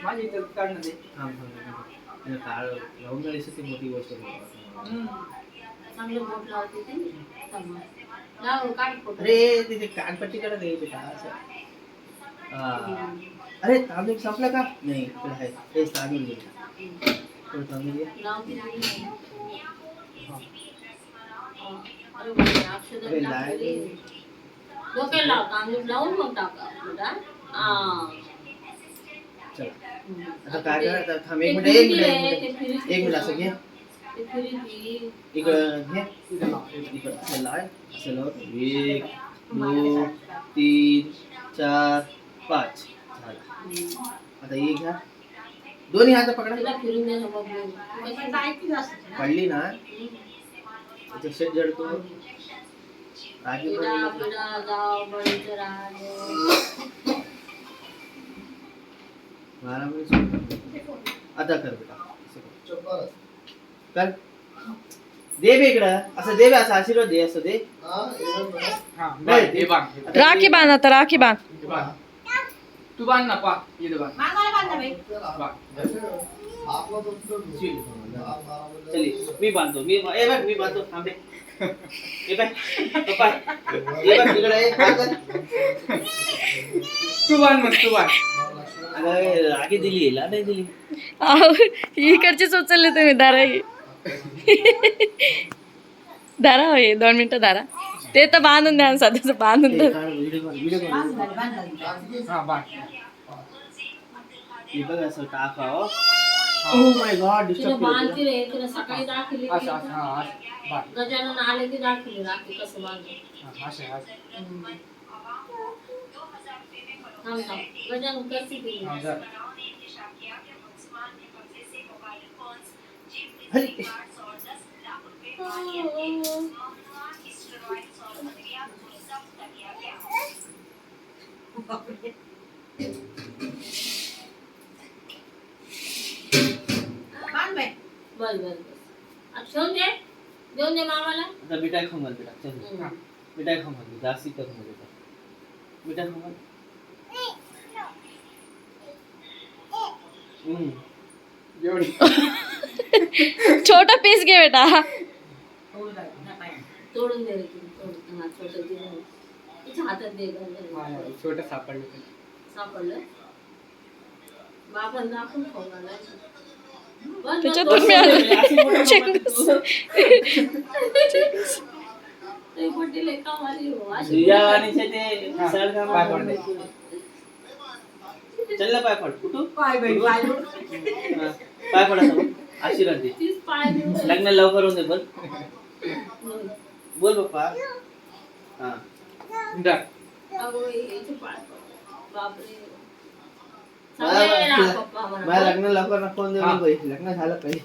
माझी इथं काढणं ते काळ लावून जायचं ती मोठी गोष्ट चांगलं बोट लावते ते लाव काढ फोटो. अरे तिथे कानपट्टी करत आहे बेटा असं अरे तांदूळ संपला का नाही इकडे आहे ते तांदूळ घे थोडं तांदूळ घे लावते ते. अरे अक्षर अरे टाकले डोक्याला लाव तांदूळ लावून मग टाका बेटा. चल आता काय करायचं थांब एक मिनिट असं घे इकडं घे इकडं असं लाव असं लाव 1 2 3 4 5 झालं आता हे घ्या दोन्ही हात पकडा पडली ना त्याचा शेट जडतो आगे आता कर बेटा कर दे बे इकडं असं दे बे असं आशीर्वाद दे असं दे राखी बांध आता राखी बांध तू बांध ना पा ये बांध चली मी बांधतो मी बांधतो थांबे ये बाय पप्पा ये बाय इकडे ये तू बांध मग तू बांध अरे आगे दिली लाडे दिली इकडचीच उचलले तुम्ही दारा दारा होय 2 मिनिटं दारा ते तर बांधून द्या सध्याच बांधून द्या हा बांध हे बघ असं टाका ओ माय गॉड डिस्टर्ब तिला सकाळी दाखवली असं असं हा बांध गजानन आले की दाखवली राखी कसं बांधलं. असं थांब गजानन करते ती. बस ठेवून दे देऊन दे मामाला आता मिठाई खाऊन घाल बेटा चल मिठाई खाऊन घाल जास्ती करून घाल बेटा मिठाई खाऊन घाल एवढी छोटा पीस घे बेटा तोडून दे रे तू हा छोटं दे तिच्या हातात दे छोटं सापडलं सापडलं बाबा दाखवून खाऊन आलाय त्याच्यातून मिळालं चल ना पाय पड कुठू पाय पड आशीर्वाद दे लग्न लवकर होऊन दे बोल पप्पा हा माझ्या लग्न लवकर नको देऊ लग्न झालं पाहिजे